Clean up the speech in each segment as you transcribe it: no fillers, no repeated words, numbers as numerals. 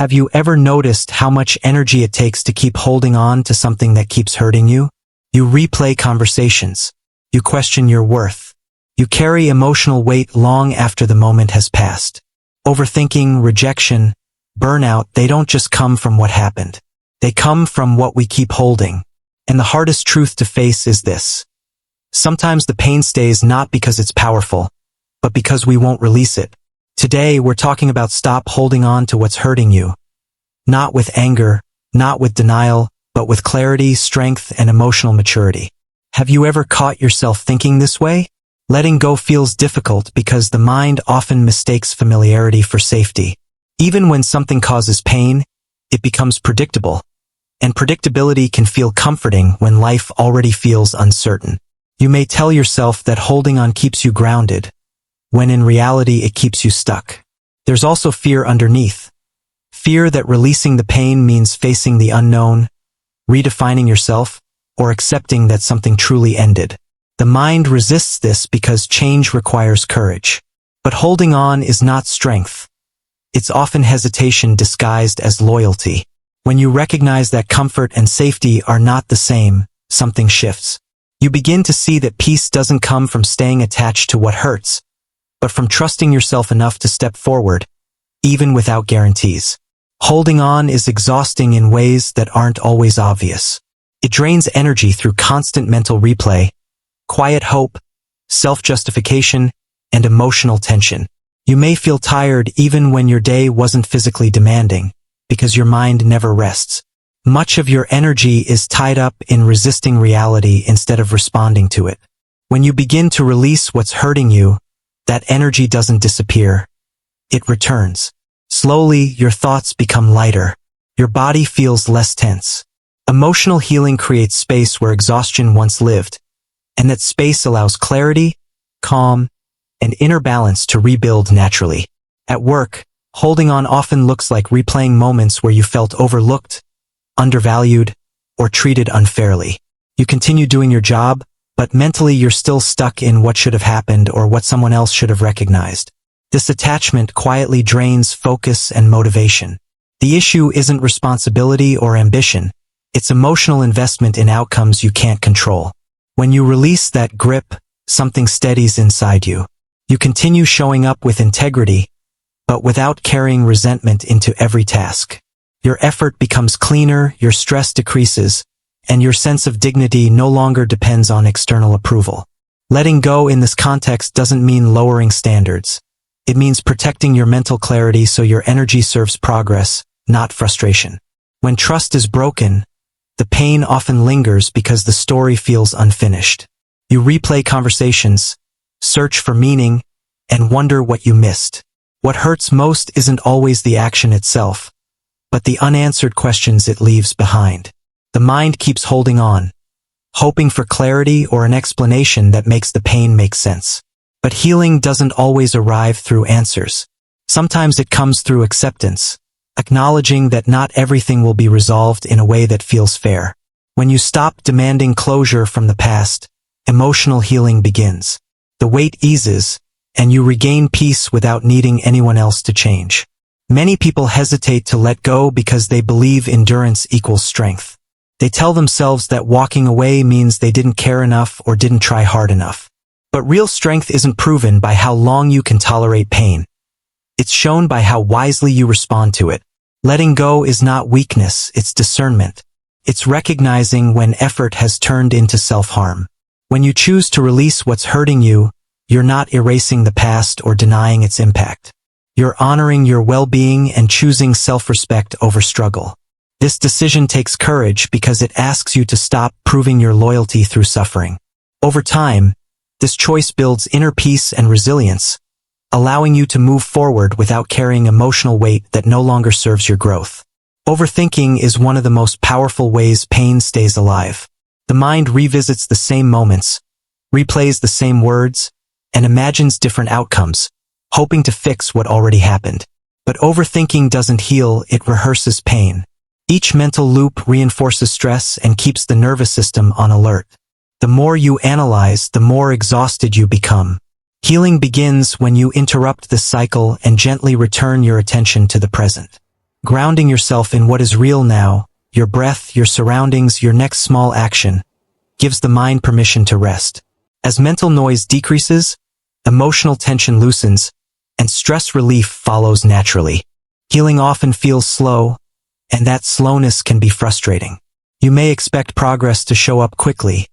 Have you ever noticed how much energy it takes to keep holding on to something that keeps hurting you? You replay conversations. You question your worth. You carry emotional weight long after the moment has passed. Overthinking, rejection, burnout, they don't just come from what happened. They come from what we keep holding. And the hardest truth to face is this. Sometimes the pain stays not because it's powerful, but because we won't release it. Today, we're talking about stop holding on to what's hurting you. Not with anger, not with denial, but with clarity, strength, and emotional maturity. Have you ever caught yourself thinking this way? Letting go feels difficult because the mind often mistakes familiarity for safety. Even when something causes pain, it becomes predictable. And predictability can feel comforting when life already feels uncertain. You may tell yourself that holding on keeps you grounded, when in reality it keeps you stuck. There's also fear underneath. Fear that releasing the pain means facing the unknown, redefining yourself, or accepting that something truly ended. The mind resists this because change requires courage. But holding on is not strength. It's often hesitation disguised as loyalty. When you recognize that comfort and safety are not the same, something shifts. You begin to see that peace doesn't come from staying attached to what hurts, but from trusting yourself enough to step forward, even without guarantees. Holding on is exhausting in ways that aren't always obvious. It drains energy through constant mental replay, quiet hope, self-justification, and emotional tension. You may feel tired even when your day wasn't physically demanding, because your mind never rests. Much of your energy is tied up in resisting reality instead of responding to it. When you begin to release what's hurting you, that energy doesn't disappear. It returns. Slowly, your thoughts become lighter. Your body feels less tense. Emotional healing creates space where exhaustion once lived, and that space allows clarity, calm, and inner balance to rebuild naturally. At work, holding on often looks like replaying moments where you felt overlooked, undervalued, or treated unfairly. You continue doing your job, but mentally you're still stuck in what should have happened or what someone else should have recognized. This attachment quietly drains focus and motivation. The issue isn't responsibility or ambition. It's emotional investment in outcomes you can't control. When you release that grip, something steadies inside you. You continue showing up with integrity, but without carrying resentment into every task. Your effort becomes cleaner, your stress decreases, and your sense of dignity no longer depends on external approval. Letting go in this context doesn't mean lowering standards. It means protecting your mental clarity so your energy serves progress, not frustration. When trust is broken, the pain often lingers because the story feels unfinished. You replay conversations, search for meaning, and wonder what you missed. What hurts most isn't always the action itself, but the unanswered questions it leaves behind. The mind keeps holding on, hoping for clarity or an explanation that makes the pain make sense. But healing doesn't always arrive through answers. Sometimes it comes through acceptance, acknowledging that not everything will be resolved in a way that feels fair. When you stop demanding closure from the past, emotional healing begins. The weight eases, and you regain peace without needing anyone else to change. Many people hesitate to let go because they believe endurance equals strength. They tell themselves that walking away means they didn't care enough or didn't try hard enough. But real strength isn't proven by how long you can tolerate pain. It's shown by how wisely you respond to it. Letting go is not weakness, it's discernment. It's recognizing when effort has turned into self-harm. When you choose to release what's hurting you, you're not erasing the past or denying its impact. You're honoring your well-being and choosing self-respect over struggle. This decision takes courage because it asks you to stop proving your loyalty through suffering. Over time, this choice builds inner peace and resilience, allowing you to move forward without carrying emotional weight that no longer serves your growth. Overthinking is one of the most powerful ways pain stays alive. The mind revisits the same moments, replays the same words, and imagines different outcomes, hoping to fix what already happened. But overthinking doesn't heal, it rehearses pain. Each mental loop reinforces stress and keeps the nervous system on alert. The more you analyze, the more exhausted you become. Healing begins when you interrupt this cycle and gently return your attention to the present. Grounding yourself in what is real now, your breath, your surroundings, your next small action, gives the mind permission to rest. As mental noise decreases, emotional tension loosens, and stress relief follows naturally. Healing often feels slow, and that slowness can be frustrating. You may expect progress to show up quickly,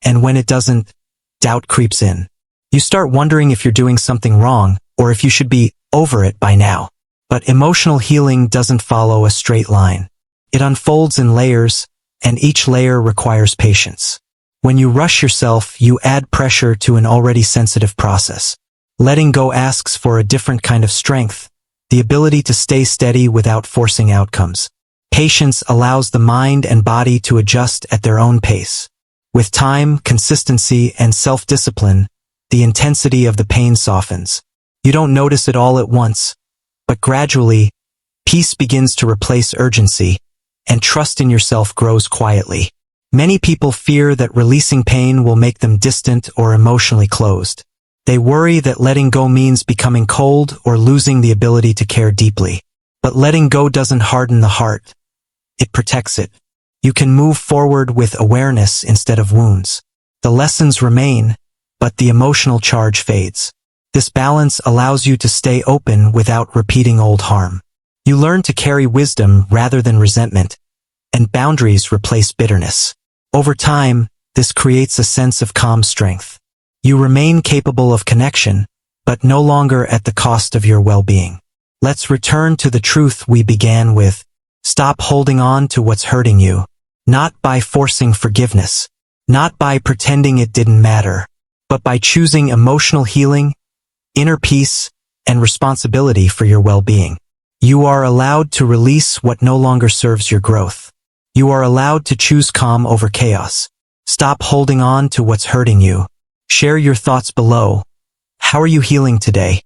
and when it doesn't, doubt creeps in. You start wondering if you're doing something wrong, or if you should be over it by now. But emotional healing doesn't follow a straight line. It unfolds in layers, and each layer requires patience. When you rush yourself, you add pressure to an already sensitive process. Letting go asks for a different kind of strength, the ability to stay steady without forcing outcomes. Patience allows the mind and body to adjust at their own pace. With time, consistency, and self-discipline, the intensity of the pain softens. You don't notice it all at once, but gradually, peace begins to replace urgency, and trust in yourself grows quietly. Many people fear that releasing pain will make them distant or emotionally closed. They worry that letting go means becoming cold or losing the ability to care deeply. But letting go doesn't harden the heart. It protects it. You can move forward with awareness instead of wounds. The lessons remain, but the emotional charge fades. This balance allows you to stay open without repeating old harm. You learn to carry wisdom rather than resentment, and boundaries replace bitterness. Over time, this creates a sense of calm strength. You remain capable of connection, but no longer at the cost of your well-being. Let's return to the truth we began with. Stop holding on to what's hurting you, not by forcing forgiveness, not by pretending it didn't matter, but by choosing emotional healing, inner peace, and responsibility for your well-being. You are allowed to release what no longer serves your growth. You are allowed to choose calm over chaos. Stop holding on to what's hurting you. Share your thoughts below. How are you healing today?